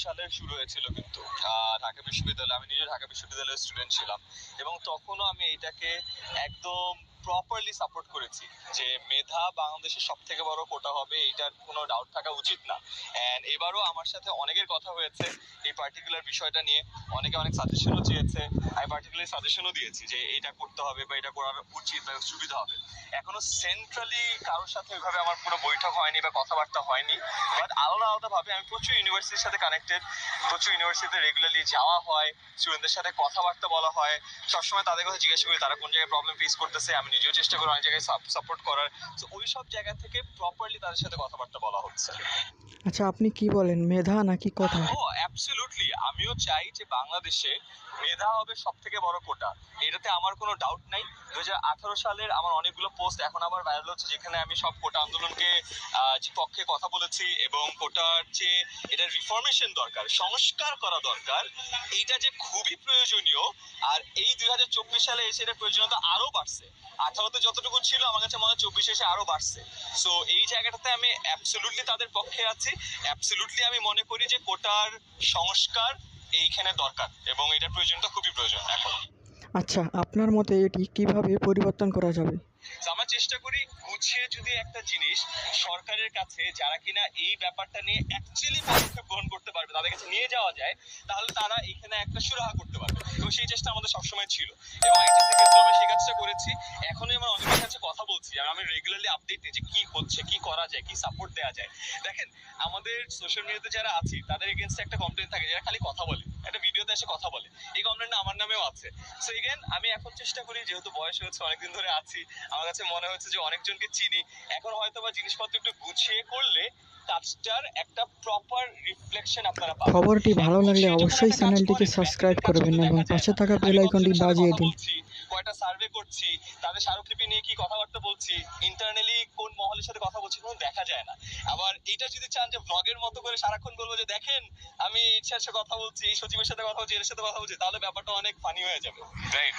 সালে শুরু হয়েছিল কিন্তু ঢাকা বিশ্ববিদ্যালয়ে। আমি নিজে ঢাকা বিশ্ববিদ্যালয়ের স্টুডেন্ট ছিলাম এবং তখনও আমি এটাকে একদম প্রপারলি সাপোর্ট করেছি যে মেধা বাংলাদেশের সব থেকে বড় কোটা হবে, এটার কোনো ডাউট থাকা উচিত না। এন্ড এবারও আমার সাথে অনেকের কথা হয়েছে এই পার্টিকুলার বিষয়টা নিয়ে, অনেকে অনেক সাজেশনও চেয়েছে, আমি পার্টিকুলার সাজেশনও দিয়েছি যে এটা করতে হবে বা এটা করার উচিত বা সুবিধা হবে। এখনো সেন্ট্রালি কারোর সাথে ওইভাবে আমার পুরো বৈঠক হয়নি বা কথাবার্তা হয়নি, বাট আলাদা আলাদা ভাবে আমি প্রচুর ইউনিভার্সিটির সাথে কানেক্টেড, প্রচুর ইউনিভার্সিটিতে রেগুলারলি যাওয়া হয়, স্টুডেন্টদের সাথে কথাবার্তা বলা হয়, সবসময় তাদের কথা জিজ্ঞাসা করি তারা কোন জায়গায় প্রবলেম ফেস করতেছে, আমি নিজেও চেষ্টা করি অনেক জায়গায় সাপোর্ট করার। তো ওই সব জায়গা থেকে প্রপারলি তাদের সাথে কথাবার্তা বলা হচ্ছে। আচ্ছা, আপনি কি বলেন, মেধা নাকি কথা? ও অ্যাবসলিউটলি, আমিও চাই যে বাংলাদেশে মেধা হবে সব থেকে বড় কোটা, এটাতে আমার কোনো ডাউট নাই। 2018 সালের আমার অনেকগুলো পোস্ট এখন আবার ভাইরাল হচ্ছে যেখানে আমি সব কোটা আন্দোলনকে যে পক্ষে কথা বলেছি এবং কোটার যে এটার রিফরমেশন দরকার, সংস্কার করা দরকার, এইটা যে খুবই প্রয়োজনীয়। আর এই 2024 সালে এসে এটা প্রয়োজনীয়তা আরো বাড়ছে। 18তে যতটুকু ছিল আমার কাছে মনে হয় 24 এসে আরো বাড়ছে। সো এই জায়গাটাতে আমি অ্যাবসলিউটলি তাদের পক্ষে আছি। অ্যাবসলিউটলি আমি মনে করি যে কোটার সংস্কার এইখানে দরকার এবং এটার প্রয়োজনীয়তা খুবই প্রয়োজন এখন। আচ্ছা, আপনার মতে এটি কিভাবে পরিবর্তন করা যাবে? আমরা চেষ্টা করি গুছিয়ে যদি একটা জিনিস সরকারের কাছে, যারা কিনা এই ব্যাপারটা নিয়ে অ্যাকচুয়ালি পদক্ষেপ গ্রহণ করতে পারবে, তাদের কাছে নিয়ে যাওয়া যায়, তাহলে তারা এখানে একটা সুরাহা করতে পারবে। এবং সেই চেষ্টা আমাদের সবসময় ছিল এবং আইটিসি ক্ষেত্রে আমি সেই কাজটা করেছি। এখনই আমার অনেকের কাছে কথা বলছি, আর আমি রেগুলারলি আপডেট নিই যে কি হচ্ছে, কি করা যায়, কি সাপোর্ট দেওয়া যায়। দেখেন, আমাদের সোশ্যাল মিডিয়াতে যারা আছি তাদের এগেইনস্টে একটা কমপ্লেন থাকে, যারা খালি কথা বলে, একটা ভিডিওতে এসে কথা বলে। এই কমপ্লেনটা আমার নামেও আছে। সো এগেন আমি এখন চেষ্টা করি, যেহেতু বয়স হয়েছে, অনেকদিন ধরে আছি, আমার কাছে মনে হচ্ছে যে অনেকজনকে চিনি, এখন হয়তো বা জিনিসপত্র একটু গুছিয়ে করলে কাজটার একটা প্রপার রিফ্লেকশন আপনারা পাবেন। খবরটি ভালো লাগলে গুছিয়ে যখন অবশ্যই একটা কাজ চ্যানেলটিকে করেন, সাবস্ক্রাইব ব্যাকেন্ডের কাজ করবেন কিন্তু এবং দেখা যায় পাশে না। থাকা আমি বেল আইকনটি কতজনের সাথে বাজিয়ে কথা দিন। বলছি, কয়টা সার্ভে করছি, তাদের স্মারকলিপি নিয়ে কি কথাবার্তা বলছি, ইন্টারনালি কোন মহলের সাথে কথা বলছি, কোনো দেখা যায় না। আবার এটা যদি চান যে ব্লগের মতো করে সারাক্ষণ বলবো যে দেখেন আমি ইচ্ছার সাথে কথা বলছি, এই সচিবের সাথে কথা বলছি, এর সাথে কথা বলছি, তাহলে ব্যাপারটা অনেক ফানি হয়ে যাবে, রাইট?